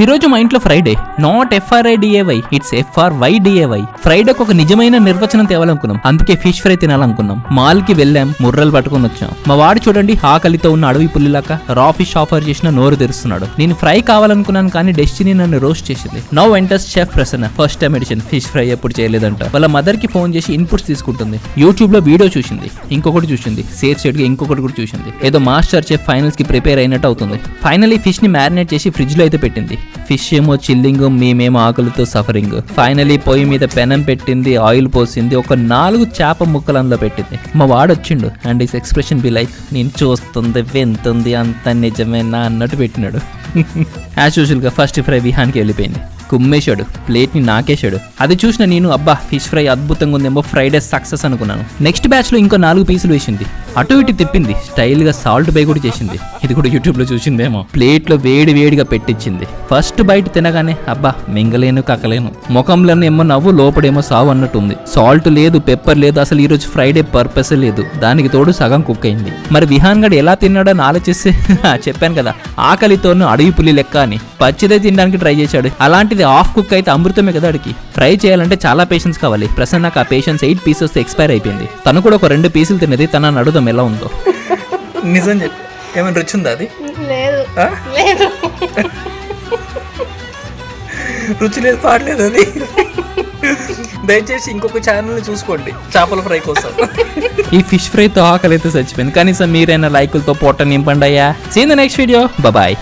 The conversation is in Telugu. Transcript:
ఈ రోజు మా ఇంట్లో Friday, not FRIDAY, it's FRYDAY. ఫ్రైడేకి ఒక నిజమైన నిర్వచనం తేవాలనుకున్నాం, అందుకే ఫిష్ ఫ్రై తినాలనుకున్నాం. మాల్ కి వెళ్ళాం, ముర్రలు పట్టుకుని వచ్చాం. మా వాడు చూడండి ఆకలితో ఉన్న అడవి పుల్లిలాక రా ఫిష్ ఆఫర్ చేసిన నోరు తెరుస్తున్నాడు. నేను ఫ్రై కావాలనుకున్నాను కానీ డెస్టినీ నన్ను రోస్ట్ చేసింది. Now enters chef Prasanna, first time edition. Fish fry ఎప్పుడు చేయలేదంట. వాళ్ళ మదర్ కి ఫోన్ చేసి ఇన్పుట్స్ తీసుకుంటుంది. యూట్యూబ్ లో వీడియో చూసింది, ఇంకొకటి చూసింది, సేట్ గా ఇంకొకటి కూడా చూసింది. ఏదో మాస్టర్ చెఫ్ ఫైనల్స్ కి ప్రిపేర్ అయినట్టు అవుతుంది. ఫైనలీ ఫిష్ ని మ్యారినేట్ చేసి ఫ్రిడ్జ్ లో అయితే పెట్టింది. ఫిష్ ఏమో చిల్లింగ్, మేమేమో ఆకలితో సఫరింగ్. ఫైనలీ పొయ్యి మీద పెనం పెట్టింది, ఆయిల్ పోసింది, ఒక 4 చేప ముక్కలు అందులో పెట్టింది. మా వాడు వచ్చిండు and is expression be like, నేను చూస్తుంది వింటుంది అంత నిజమేనా అన్నట్టు పెట్టినాడు. యాజ్ యూజువల్ గా ఫస్ట్ ఫ్రై విహాన్కి వెళ్ళిపోయింది. కుమ్మేశాడు, ప్లేట్ ని నాకేశాడు. అది చూసిన నేను అబ్బా ఫిష్ ఫ్రై అద్భుతంగా ఉందేమో, ఫ్రైడే సక్సెస్ అనుకున్నాను. నెక్స్ట్ బ్యాచ్ లో ఇంకో 4 పీసులు వేసింది, అటు ఇటు తిప్పింది, స్టైల్ గా సాల్ట్ బై కూడా చేసింది. ఇది కూడా యూట్యూబ్ లో చూసిందేమో. ప్లేట్ లో వేడిగా పెట్టించింది. ఫస్ట్ బైట్ తినగానే అబ్బా మింగలేను కక్కలేను, ముఖంలోనే ఏమో నవ్వు, లోపడేమో సావు అన్నట్టు ఉంది. సాల్ట్ లేదు, పెప్పర్ లేదు, అసలు ఈ రోజు ఫ్రైడే పర్పస్ లేదు. దానికి తోడు సగం కుక్ అయింది. మరి విహాన్ గడ్ ఎలా తిన్నాడని ఆలోచిస్తే చెప్పాను కదా ఆకలితోనూ అడవి పులి లెక్క అని, పచ్చిదే తినడానికి ట్రై చేశాడు. అలాంటిది హాఫ్ కుక్ అయితే అమృతమే కదా అడికి. ఫ్రై చేయాలంటే చాలా పేషెన్స్ కావాలి. ప్రసన్నకు ఆ పేషెన్స్ 8 పీసెస్ ఎక్స్పైర్ అయిపోయింది. తను కూడా ఒక 2 పీసులు తిన్నది. తనని అడుగుదాం ఎలా ఉందో. నిజం చెప్పి ఏమైనా రుచి ఉందా? అది లేదు, రుచి లేదు, పాడలేదు అది. దయచేసి ఇంకొక ఛానల్ చూసుకోండి చేపల ఫ్రై కోసం. ఈ ఫిష్ ఫ్రైతో ఆకలి అయితే చచ్చిపోయింది. కనీసం మీరైనా లైకులతో పొట్ట నింపండి అయ్యా. See in the next video, bye.